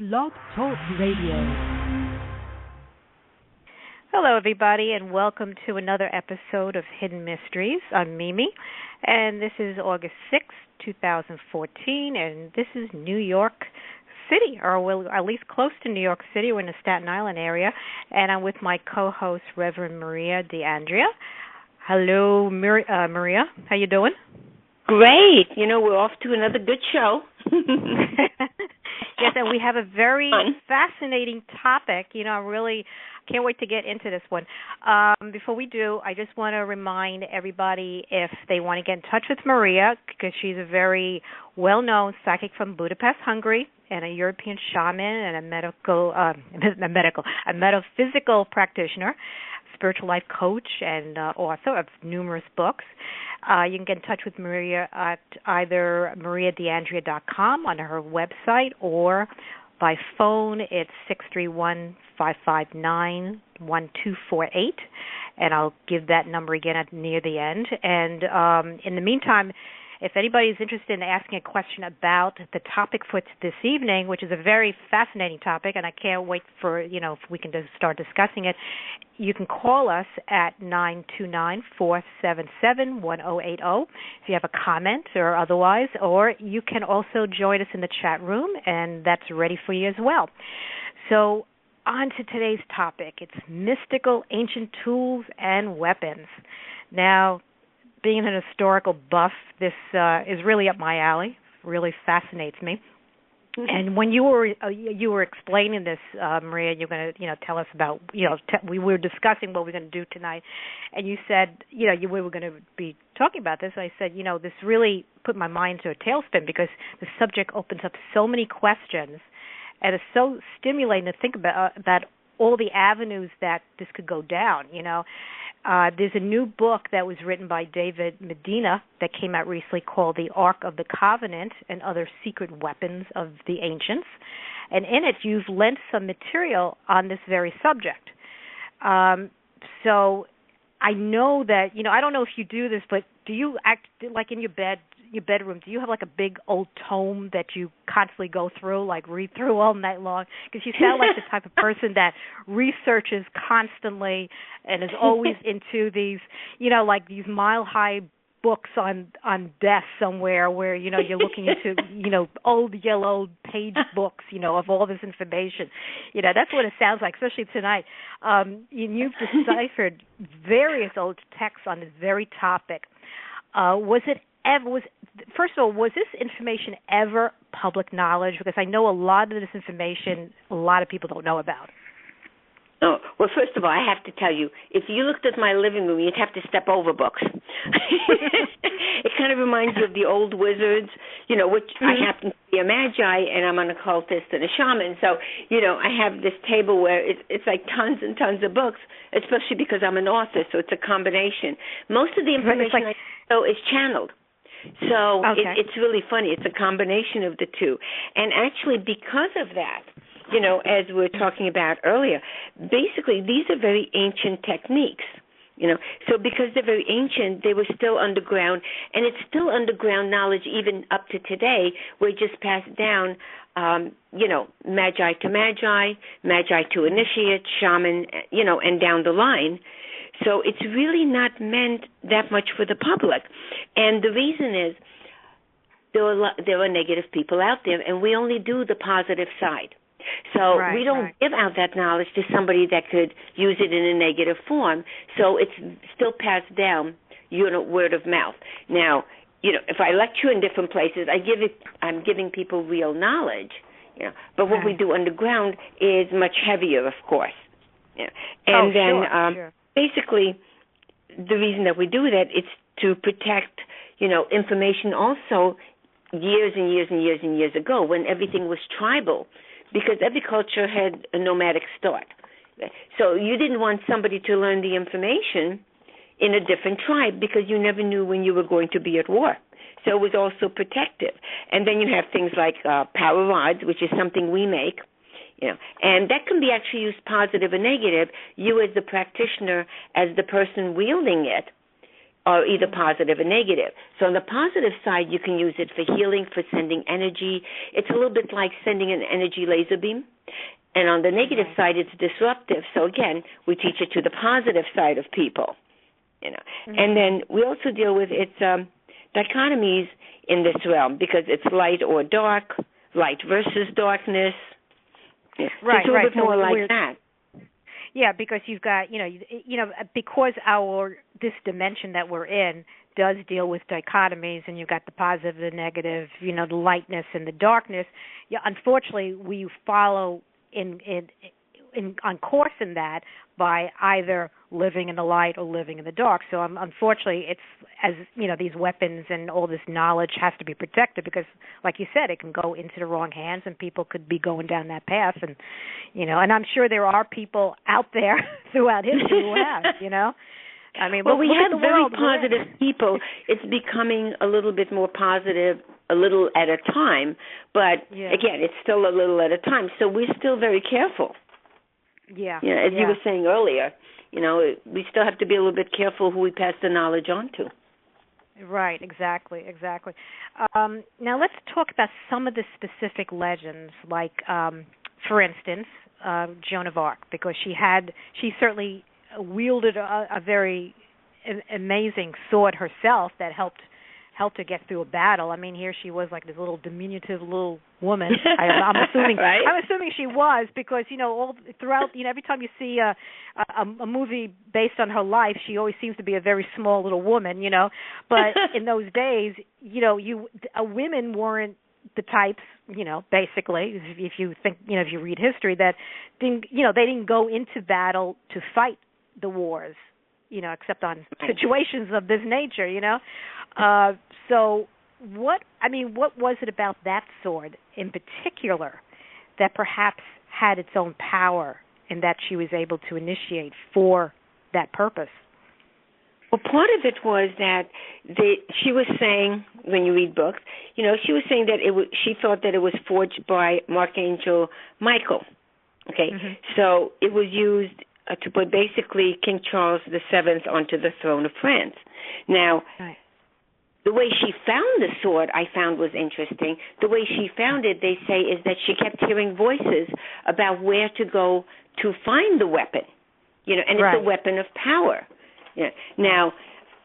Blog Talk Radio. Hello, everybody, and welcome to another episode of Hidden Mysteries. I'm Mimi, and this is August 6th, 2014, and this is New York City, or well, at least close to New York City. We're in the Staten Island area, and I'm with my co-host, Reverend Maria DeAndrea. Hello, Maria. How you doing? Great. You know, we're off to another good show. Yes, and we have a very fascinating topic. You know, I really can't wait to get into this one. Before we do, I just want to remind everybody if they want to get in touch with Maria, because she's a very well-known psychic from Budapest, Hungary, and a European shaman and a metaphysical practitioner, spiritual life coach, and author of numerous books. You can get in touch with Maria at either mariadeandrea.com on her website, or by phone it's 631-559-1248, and I'll give that number again near the end. And in the meantime, if anybody is interested in asking a question about the topic for this evening, which is a very fascinating topic, and I can't wait for, if we can just start discussing it, you can call us at 929-477-1080 if you have a comment or otherwise, or you can also join us in the chat room, and that's ready for you as well. So on to today's topic. It's mystical ancient tools and weapons. Now, being an historical buff, this is really up my alley. Really fascinates me. Mm-hmm. And when you were explaining this, Maria, you're going to tell us about we were discussing what we're going to do tonight, and you said we were going to be talking about this. And I said this really put my mind to a tailspin, because the subject opens up so many questions, and it's so stimulating to think about all the avenues that this could go down. There's a new book that was written by David Medina that came out recently called The Ark of the Covenant and Other Secret Weapons of the Ancients. And in it, you've lent some material on this very subject. So I know that, I don't know if you do this, but do you act like in your bedroom, do you have like a big old tome that you constantly go through, like read through all night long? Because you sound like the type of person that researches constantly and is always into these, like these mile-high books on desk somewhere where, you're looking into, old yellow page books, of all this information. That's what it sounds like, especially tonight. You've deciphered various old texts on this very topic. First of all, was this information ever public knowledge? Because I know a lot of this information, a lot of people don't know about. Oh, well, first of all, I have to tell you, if you looked at my living room, you'd have to step over books. It kind of reminds you of the old wizards, which I happen to be a magi, and I'm an occultist and a shaman. So, I have this table where it's like tons and tons of books, especially because I'm an author, so it's a combination. Most of the information I know is channeled. So it's really funny. It's a combination of the two. And actually, because of that, as we were talking about earlier, basically these are very ancient techniques. So because they're very ancient, they were still underground, and it's still underground knowledge even up to today. We're just passed down, magi to magi, magi to initiate, shaman, and down the line. So it's really not meant that much for the public. And the reason is there are negative people out there, and we only do the positive side. So we don't give out that knowledge to somebody that could use it in a negative form. So it's still passed down, word of mouth. Now, if I lecture in different places, I'm giving people real knowledge. But what we do underground is much heavier, of course. And basically, the reason that we do that is to protect, information also years and years and years and years ago when everything was tribal, because every culture had a nomadic start. So you didn't want somebody to learn the information in a different tribe because you never knew when you were going to be at war. So it was also protective. And then you have things like power rods, which is something we make. And that can be actually used positive or negative. You as the practitioner, as the person wielding it, are either positive or negative. So on the positive side, you can use it for healing, for sending energy. It's a little bit like sending an energy laser beam. And on the negative side, it's disruptive. So again, we teach it to the positive side of people. And then we also deal with its dichotomies in this realm, because it's light or dark, light versus darkness. Yeah. Right, so it's a little bit more like we're, that. Yeah, because you've got, because this dimension that we're in does deal with dichotomies, and you've got the positive and the negative, the lightness and the darkness. Yeah, unfortunately, we follow on course in that by either living in the light or living in the dark. So unfortunately, it's, as these weapons and all this knowledge has to be protected, because, like you said, it can go into the wrong hands, and people could be going down that path. And and I'm sure there are people out there throughout history who have. I mean, well, we look have very positive people. It's becoming a little bit more positive, a little at a time. But again, it's still a little at a time. So we're still very careful. Yeah. As you were saying earlier, we still have to be a little bit careful who we pass the knowledge on to. Right, exactly. Now let's talk about some of the specific legends, like, for instance, Joan of Arc, because she certainly wielded a very amazing sword herself that helped her get through a battle. I mean, here she was like this little diminutive little woman. I'm assuming. Right? I'm assuming she was, because all throughout, every time you see a movie based on her life, she always seems to be a very small little woman. But in those days, women weren't the types, basically, if you think, if you read history, that didn't, they didn't go into battle to fight the wars, except on situations of this nature, So what was it about that sword in particular that perhaps had its own power, and that she was able to initiate for that purpose? Well, part of it was that she was saying, when you read books, she was saying that she thought that it was forged by Archangel Michael. Okay, so it was used to put basically King Charles VII onto the throne of France. Now, the way she found the sword, I found was interesting. The way she found it, they say, is that she kept hearing voices about where to go to find the weapon. And it's a weapon of power. Yeah. Now,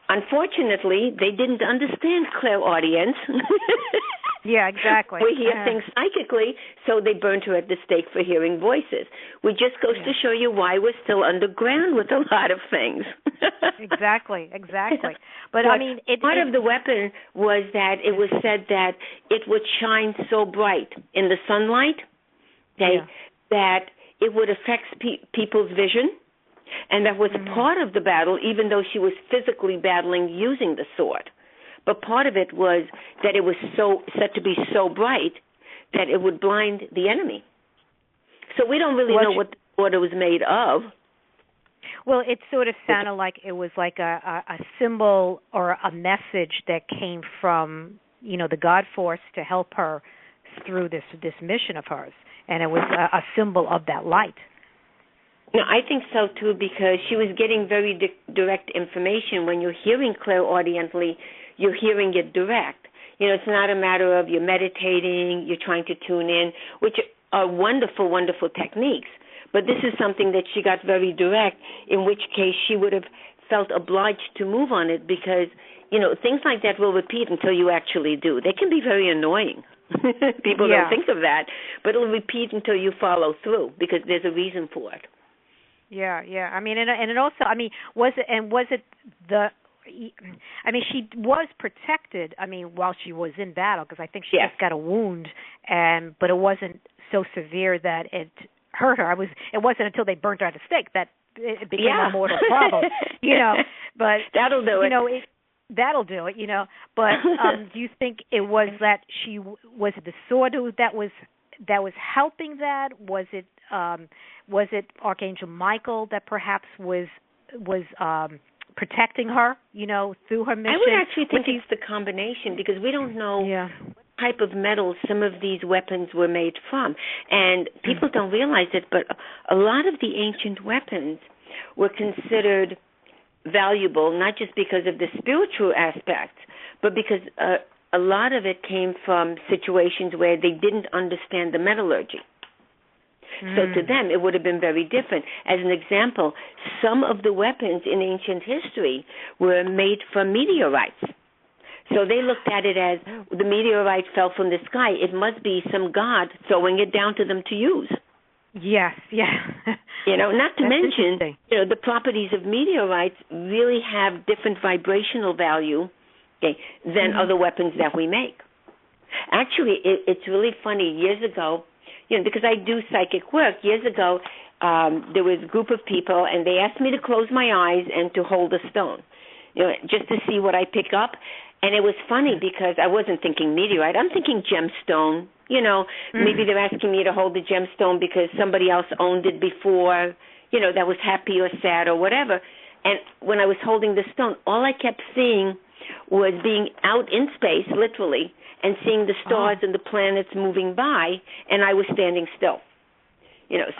unfortunately, they didn't understand clairaudience. Yeah, exactly. We hear things psychically, so they burned her at the stake for hearing voices. Which just goes to show you why we're still underground with a lot of things. Exactly. But I mean, part of the weapon was that it was said that it would shine so bright in the sunlight, that it would affect people's vision. And that was part of the battle, even though she was physically battling using the sword. But part of it was that it was said to be so bright that it would blind the enemy. So we don't really know what the sword was made of. Well, it sort of sounded like it was like a symbol or a message that came from, the God Force to help her through this mission of hers. And it was a symbol of that light. No, I think so, too, because she was getting very direct information. When you're hearing clairaudiently, you're hearing it direct. It's not a matter of you're meditating, you're trying to tune in, which are wonderful, wonderful techniques. But this is something that she got very direct, in which case she would have felt obliged to move on it, because, things like that will repeat until you actually do. They can be very annoying. People don't think of that, but it'll repeat until you follow through, because there's a reason for it. Yeah. I mean, and it also, was it she was protected, while she was in battle, because I think she just got a wound, but it wasn't so severe that it hurt her. It wasn't until they burnt her at the stake that it became a mortal problem, But that'll do it. That'll do it, But do you think it was that was it the sword that was helping that? Was it Archangel Michael that perhaps was protecting her, through her mission? I would actually think it's the combination, because we don't know what type of metal some of these weapons were made from. And people don't realize it, but a lot of the ancient weapons were considered valuable, not just because of the spiritual aspect, but because a lot of it came from situations where they didn't understand the metallurgy. So to them, it would have been very different. As an example, some of the weapons in ancient history were made from meteorites. So they looked at it as the meteorite fell from the sky. It must be some god throwing it down to them to use. Yes, yeah. Not to mention, the properties of meteorites really have different vibrational value, than other weapons that we make. Actually, it's really funny. Years ago, because I do psychic work, years ago, there was a group of people, and they asked me to close my eyes and to hold a stone, just to see what I pick up. And it was funny because I wasn't thinking meteorite. I'm thinking gemstone. Maybe they're asking me to hold the gemstone because somebody else owned it before, that was happy or sad or whatever. And when I was holding the stone, all I kept seeing was being out in space, literally, and seeing the stars and the planets moving by, and I was standing still.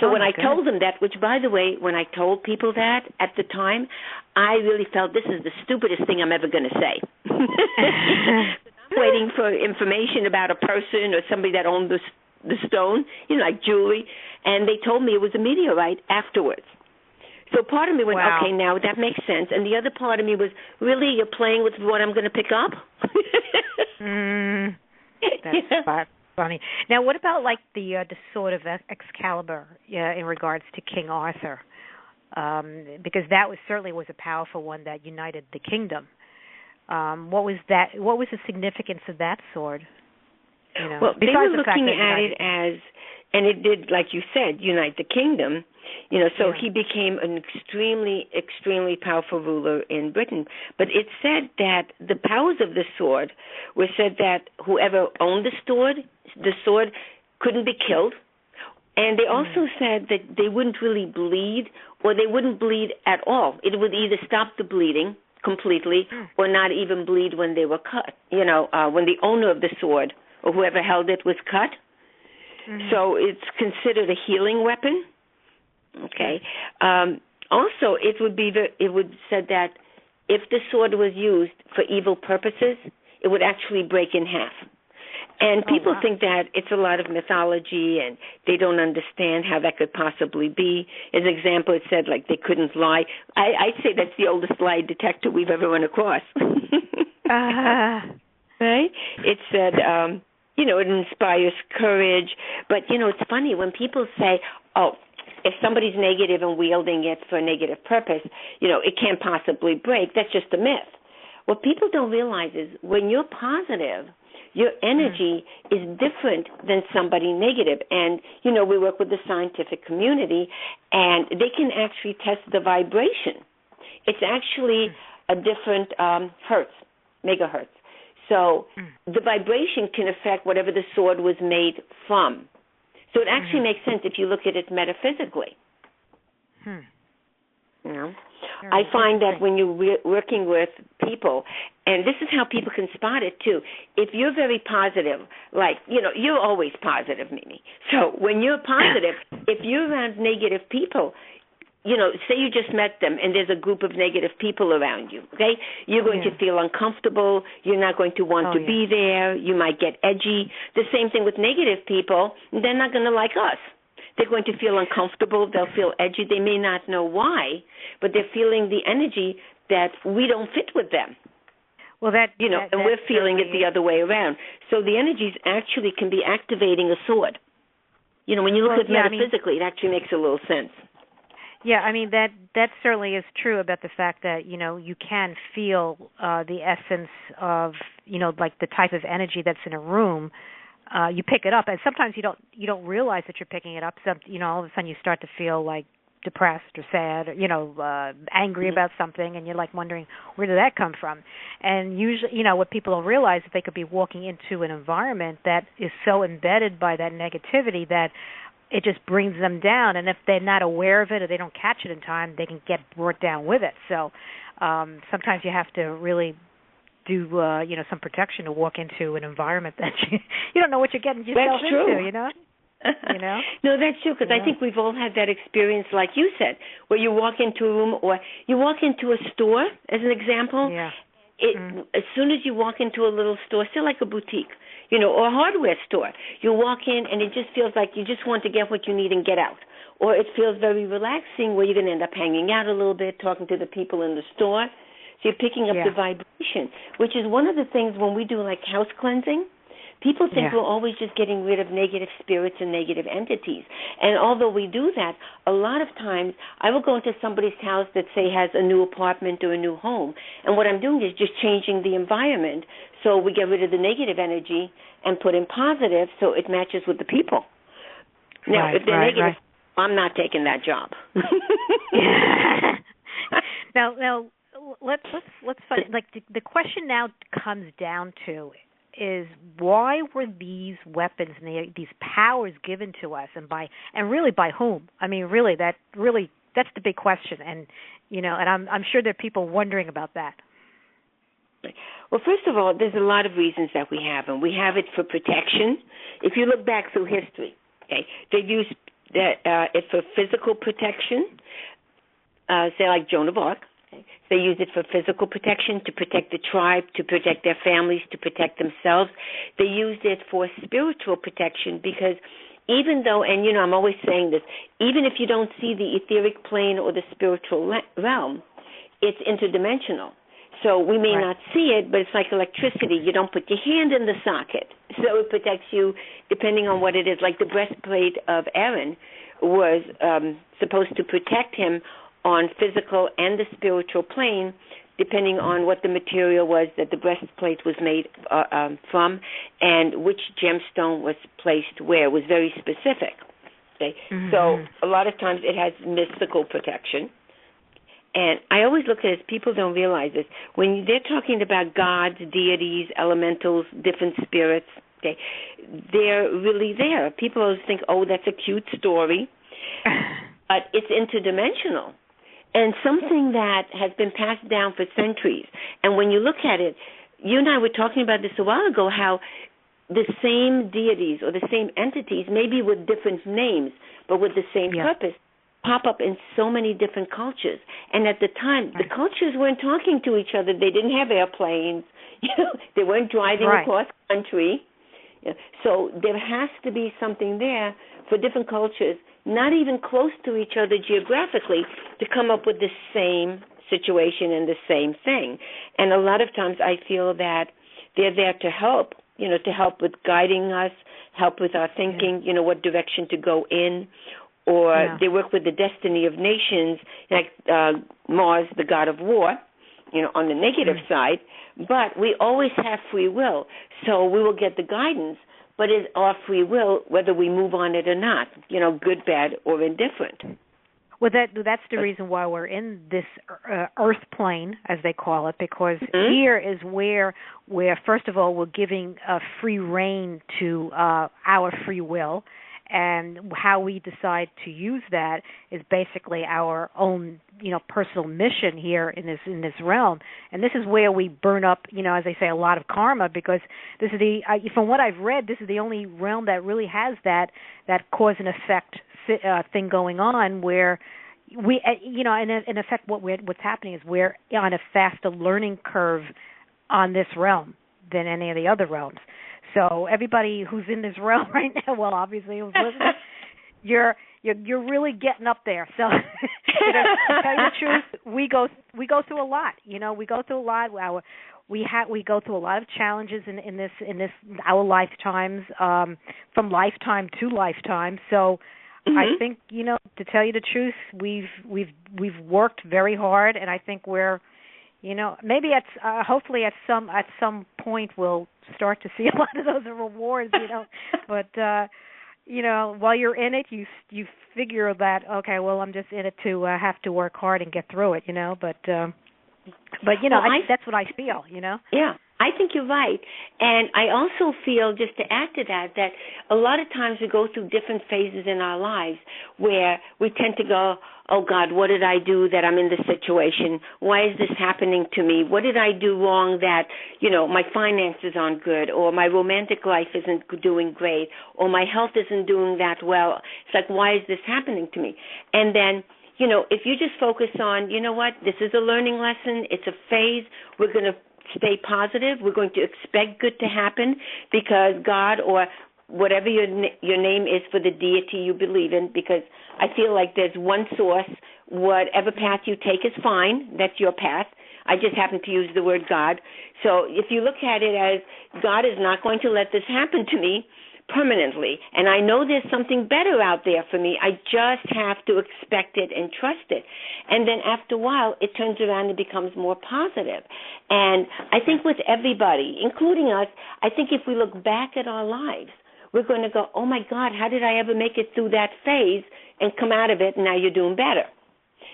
So when I told them that, which, by the way, when I told people that at the time, I really felt this is the stupidest thing I'm ever going to say. I'm waiting for information about a person or somebody that owned the stone, like jewelry, and they told me it was a meteorite afterwards. So part of me went, okay, now that makes sense. And the other part of me was, really, you're playing with what I'm going to pick up? That's funny. Now, what about like the sword of Excalibur in regards to King Arthur? Because that certainly was a powerful one that united the kingdom. What was that? What was the significance of that sword? Well, they were looking at it as, and it did, like you said, unite the kingdom. So he became an extremely, extremely powerful ruler in Britain. But it said that the powers of the sword were said that whoever owned the sword couldn't be killed. And they also said that they wouldn't really bleed, or they wouldn't bleed at all. It would either stop the bleeding completely or not even bleed when they were cut, when the owner of the sword or whoever held it was cut. So it's considered a healing weapon. Okay. Also, it would said that if the sword was used for evil purposes, it would actually break in half. And people think that it's a lot of mythology, and they don't understand how that could possibly be. As an example, it said, like, they couldn't lie. I'd say that's the oldest lie detector we've ever run across. Right? It said, it inspires courage. But, it's funny when people say, if somebody's negative and wielding it for a negative purpose, it can't possibly break. That's just a myth. What people don't realize is when you're positive, your energy is different than somebody negative. And, we work with the scientific community, and they can actually test the vibration. It's actually a different hertz, megahertz. So the vibration can affect whatever the sword was made from. So it actually makes sense if you look at it metaphysically. I find that when you're working with people, and this is how people can spot it too, if you're very positive, like, you're always positive, Mimi. So when you're positive, if you're around negative people, say you just met them and there's a group of negative people around you, okay? You're going to feel uncomfortable. You're not going to want to be there. You might get edgy. The same thing with negative people. They're not going to like us. They're going to feel uncomfortable. They'll feel edgy. They may not know why, but they're feeling the energy that we don't fit with them. Well, and we're feeling it the other way around. So the energies actually can be activating a sword. When you look at it metaphysically, it actually makes a little sense. Yeah, that certainly is true about the fact that, you can feel the essence of, like the type of energy that's in a room. You pick it up, and sometimes you don't realize that you're picking it up. So, all of a sudden you start to feel like depressed or sad, or, angry about something, and you're like wondering, where did that come from? And usually, what people don't realize is they could be walking into an environment that is so embedded by that negativity that it just brings them down, and if they're not aware of it or they don't catch it in time, they can get brought down with it. So sometimes you have to really do, some protection to walk into an environment that you don't know what you're getting yourself into, You know? No, that's true, because I think we've all had that experience, like you said, where you walk into a room or you walk into a store, as an example. Yeah. As soon as you walk into a little store, still like a boutique, or a hardware store, you walk in and it just feels like you just want to get what you need and get out. Or it feels very relaxing where you're going to end up hanging out a little bit, talking to the people in the store. So you're picking up the vibration, which is one of the things when we do like house cleansing. People think we're always just getting rid of negative spirits and negative entities. And although we do that, a lot of times I will go into somebody's house that, say, has a new apartment or a new home. And what I'm doing is just changing the environment so we get rid of the negative energy and put in positive so it matches with the people. Now, if they're negative, I'm not taking that job. Now, let's find, like, the question now comes down to is why were these weapons and these powers given to us, and really by whom? I mean, that's the big question, and I'm sure there are people wondering about that. Well, first of all, there's a lot of reasons that we have them. We have it for protection. If you look back through history, they've used it for physical protection, say like Joan of Arc. They use it for physical protection, to protect the tribe, to protect their families, to protect themselves. They used it for spiritual protection because even though, and I'm always saying this, even if you don't see the etheric plane or the spiritual realm, it's interdimensional. So we may not see it, but it's like electricity. You don't put your hand in the socket. So it protects you depending on what it is. Like the breastplate of Aaron was supposed to protect him on physical and the spiritual plane, depending on what the material was that the breastplate was made from and which gemstone was placed where. It was very specific. Okay? Mm-hmm. So a lot of times it has mystical protection. And I always look at it, people don't realize this. When they're talking about gods, deities, elementals, different spirits, they're really there. People always think, that's a cute story. But it's interdimensional. And something that has been passed down for centuries. And when you look at it, you and I were talking about this a while ago, how the same deities or the same entities, maybe with different names, but with the same purpose, pop up in so many different cultures. And at the time, the cultures weren't talking to each other. They didn't have airplanes. They weren't driving across country. So there has to be something there for different cultures, not even close to each other geographically, to come up with the same situation and the same thing. And a lot of times I feel that they're there to help, to help with guiding us, help with our thinking, what direction to go in. Or they work with the destiny of nations, like Mars, the god of war, on the negative side. But we always have free will, so we will get the guidance. But it's our free will whether we move on it or not, good, bad, or indifferent. Well, that's the reason why we're in this earth plane, as they call it, because here is where first of all, we're giving free reign to our free will. And how we decide to use that is basically our own, personal mission here in this realm. And this is where we burn up, as they say, a lot of karma, because this is from what I've read, this is the only realm that really has that cause and effect thing going on, where we, in effect, what's happening is we're on a faster learning curve on this realm than any of the other realms. So everybody who's in this realm right now, well, obviously, who's listening, you're really getting up there. So, to tell you the truth, we go through a lot. We go through a lot. We go through a lot of challenges in this our lifetimes, from lifetime to lifetime. So, I think to tell you the truth, we've worked very hard, and I think we're. Maybe hopefully at some point we'll start to see a lot of those rewards. But while you're in it, you figure that I'm just in it to have to work hard and get through it. But that's what I feel. Yeah. I think you're right. And I also feel, just to add to that, that a lot of times we go through different phases in our lives where we tend to go, oh, God, what did I do that I'm in this situation? Why is this happening to me? What did I do wrong that, my finances aren't good, or my romantic life isn't doing great, or my health isn't doing that well? It's like, why is this happening to me? And then, if you just focus on, what, this is a learning lesson, it's a phase, we're going to stay positive. We're going to expect good to happen because God, or whatever your name is for the deity you believe in, because I feel like there's one source. Whatever path you take is fine. That's your path. I just happen to use the word God. So if you look at it as God is not going to let this happen to me permanently, and I know there's something better out there for me, I just have to expect it and trust it. And then after a while, it turns around and becomes more positive. And I think with everybody, including us, I think if we look back at our lives, we're going to go, oh, my God, how did I ever make it through that phase and come out of it, and now you're doing better?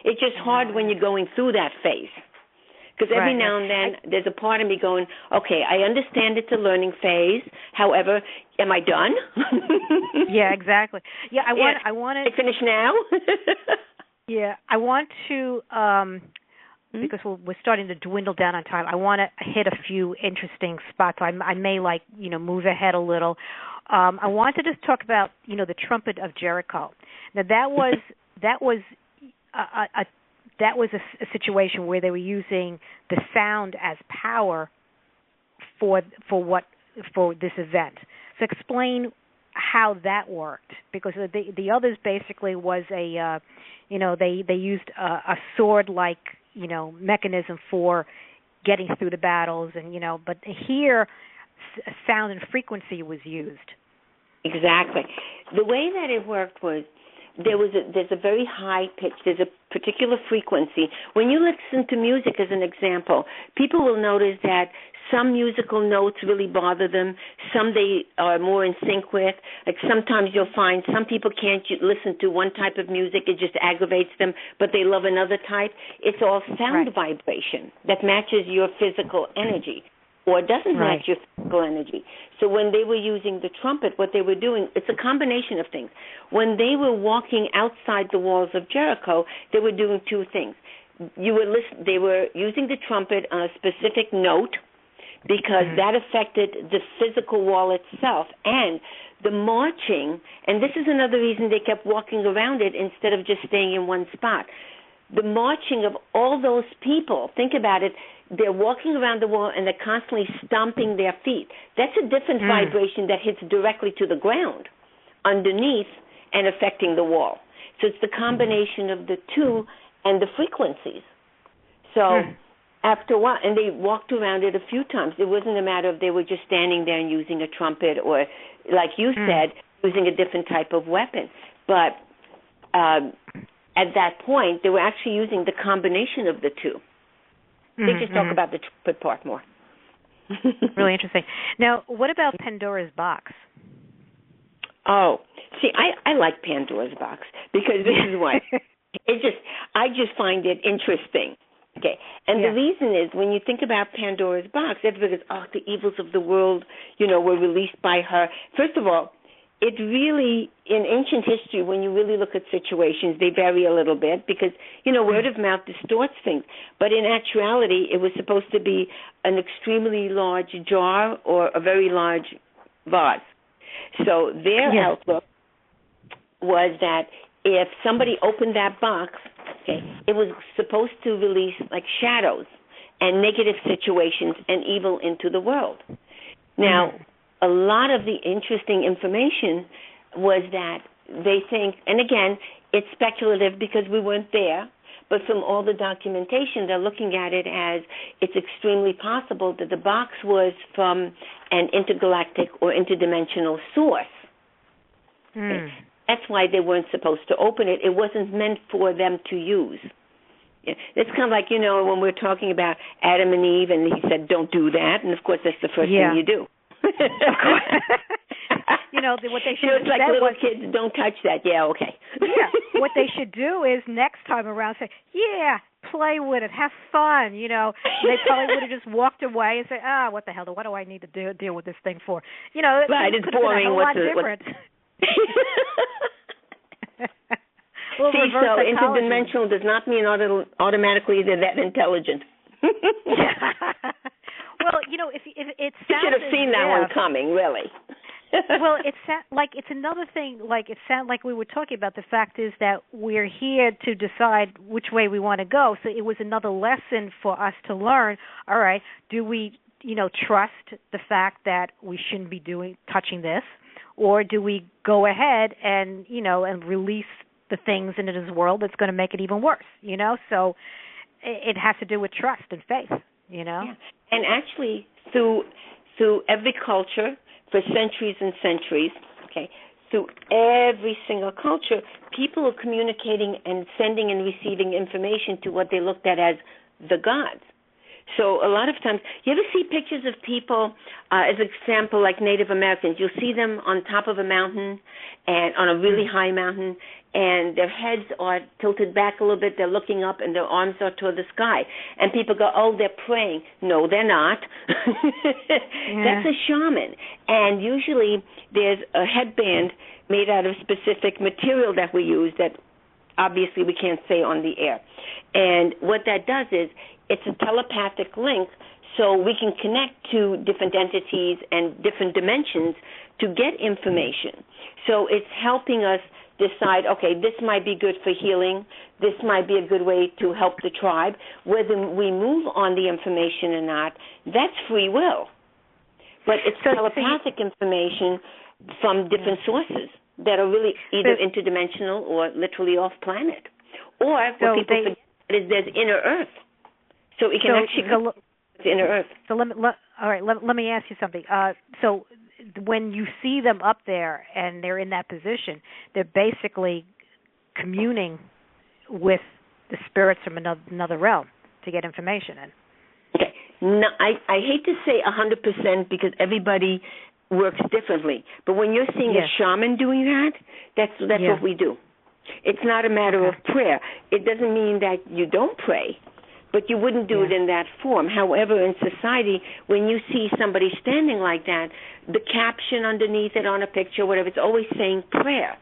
It's just hard when you're going through that phase. Because every now and then there's a part of me going, okay, I understand it's a learning phase. However, am I done? Yeah, exactly. Yeah, I want to finish now. Yeah, I want to because we're starting to dwindle down on time. I want to hit a few interesting spots. I may move ahead a little. I want to just talk about the trumpet of Jericho. Now that was a situation where they were using the sound as power for this event. So explain how that worked, because the others basically was they used a sword-like mechanism for getting through the battles, and but here sound and frequency was used. Exactly. The way that it worked was there's a very high pitch, there's a particular frequency. When you listen to music, as an example, people will notice that some musical notes really bother them, some they are more in sync with. Like sometimes you'll find some people can't listen to one type of music, it just aggravates them, but they love another type. It's all sound vibration that matches your physical energy, or doesn't match your physical energy. So when they were using the trumpet, what they were doing, it's a combination of things. When they were walking outside the walls of Jericho, they were doing two things. They were using the trumpet on a specific note, because that affected the physical wall itself. And the marching, and this is another reason they kept walking around it instead of just staying in one spot. The marching of all those people, think about it, they're walking around the wall and they're constantly stomping their feet. That's a different vibration that hits directly to the ground underneath and affecting the wall. So it's the combination of the two and the frequencies. So after a while, and they walked around it a few times. It wasn't a matter of they were just standing there and using a trumpet or, like you said, using a different type of weapon. But at that point, they were actually using the combination of the two. They just talk about the trumpet part more. Really interesting. Now, what about Pandora's box? Oh, see, I like Pandora's box because this is why. I just find it interesting. Okay, and the reason is when you think about Pandora's box, everybody goes, the evils of the world, were released by her. First of all, it really, in ancient history, when you really look at situations, they vary a little bit because, word of mouth distorts things. But in actuality, it was supposed to be an extremely large jar or a very large vase. So their outlook was that if somebody opened that box, it was supposed to release like shadows and negative situations and evil into the world. Now, a lot of the interesting information was that they think, and again, it's speculative because we weren't there, but from all the documentation, they're looking at it as it's extremely possible that the box was from an intergalactic or interdimensional source. That's why they weren't supposed to open it. It wasn't meant for them to use. It's kind of like, when we're talking about Adam and Eve, and he said, don't do that. And, of course, that's the first thing you do. Of course. What they should it's like little kids, don't touch that. Yeah, okay. What they should do is next time around say, play with it, have fun, you know. And they probably would have just walked away and said, what the hell, what do I need to deal with this thing for? You know, right, it it's could have been a whole lot different. See, so interdimensional does not mean automatically they're that intelligent. Well, you know, if it sounds, you should have seen that one coming, really. Well, it's another thing. Like it sounded like we were talking about. The fact is that we're here to decide which way we want to go. So it was another lesson for us to learn. All right, do we, you know, trust the fact that we shouldn't be touching this, or do we go ahead and, you know, and release the things into this world that's going to make it even worse? You know, so it has to do with trust and faith. You know, yeah. And actually, through every culture, for centuries and centuries, okay, through every single culture, people are communicating and sending and receiving information to what they looked at as the gods. So a lot of times, you ever see pictures of people, as an example, like Native Americans, you'll see them on top of a mountain, and on a really high mountain, and their heads are tilted back a little bit, they're looking up, and their arms are toward the sky. And people go, oh, they're praying. No, they're not. That's a shaman. And usually there's a headband made out of specific material that we use that obviously we can't say on the air. And what that does is it's a telepathic link, so we can connect to different entities and different dimensions to get information. So it's helping us decide, okay, this might be good for healing, this might be a good way to help the tribe. Whether we move on the information or not, that's free will. But it's telepathic information from different sources that are really either interdimensional or literally off-planet. Or what people forget is there's inner Earth. So it can actually go to inner Earth. So let me ask you something. So when you see them up there and they're in that position, they're basically communing with the spirits from another realm to get information in. Okay. No, I hate to say 100% because everybody works differently. But when you're seeing a shaman doing that, that's what we do. It's not a matter of prayer. It doesn't mean that you don't pray, but you wouldn't do it in that form. However, in society, when you see somebody standing like that, the caption underneath it on a picture, whatever, it's always saying prayer.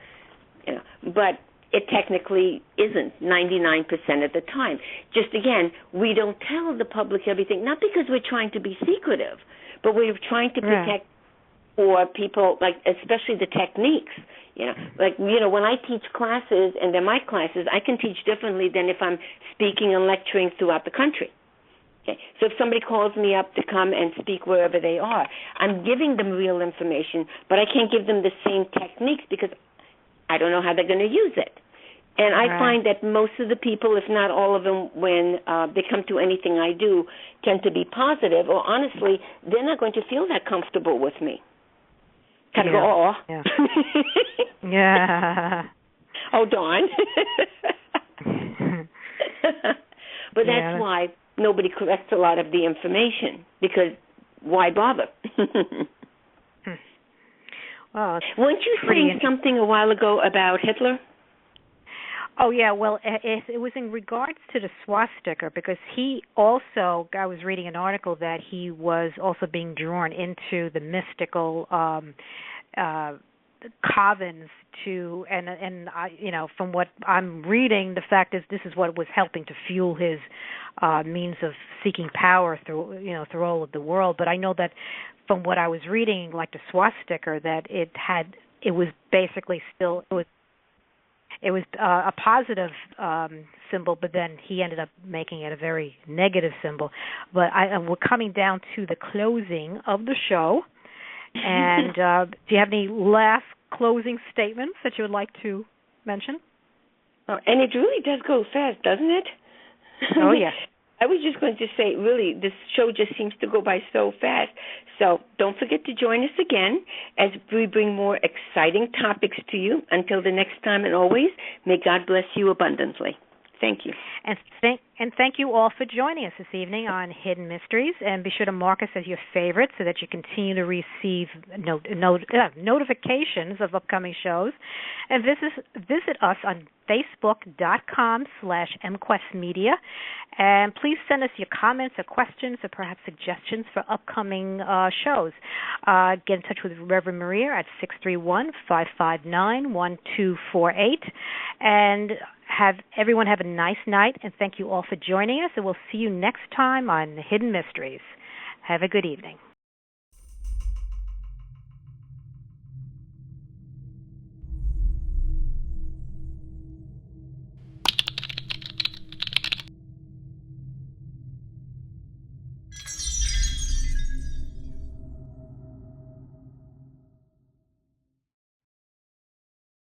You know, but it technically isn't 99% of the time. Just, again, we don't tell the public everything, not because we're trying to be secretive, but we're trying to protect for people, like especially the techniques. You know, like, you know, when I teach classes, and they're my classes, I can teach differently than if I'm speaking and lecturing throughout the country. Okay. So if somebody calls me up to come and speak wherever they are, I'm giving them real information, but I can't give them the same techniques because I don't know how they're going to use it. And I find that most of the people, if not all of them, when they come to anything I do, tend to be positive, or honestly, they're not going to feel that comfortable with me. Kind of go, oh. Oh, darn. But that's why nobody corrects a lot of the information, because why bother? Well, weren't you saying something a while ago about Hitler? Oh, yeah, well, it was in regards to the swastika, because he also, I was reading an article that he was also being drawn into the mystical covens to, and you know, from what I'm reading, the fact is this is what was helping to fuel his means of seeking power through, you know, through all of the world. But I know that from what I was reading, like the swastika, that it was basically still, it was a positive symbol, but then he ended up making it a very negative symbol. But we're coming down to the closing of the show. And do you have any last closing statements that you would like to mention? Oh, and it really does go fast, doesn't it? Oh, yeah. I was just going to say, really, this show just seems to go by so fast. So don't forget to join us again as we bring more exciting topics to you. Until the next time, and always, may God bless you abundantly. Thank you. And thank you all for joining us this evening on Hidden Mysteries. And be sure to mark us as your favorite so that you continue to receive notifications of upcoming shows. And visit us on facebook.com/mquestmedia. And please send us your comments or questions or perhaps suggestions for upcoming shows. Get in touch with Reverend Maria at 631-559-1248. And everyone have a nice night, and thank you all for joining us, and we'll see you next time on Hidden Mysteries. Have a good evening.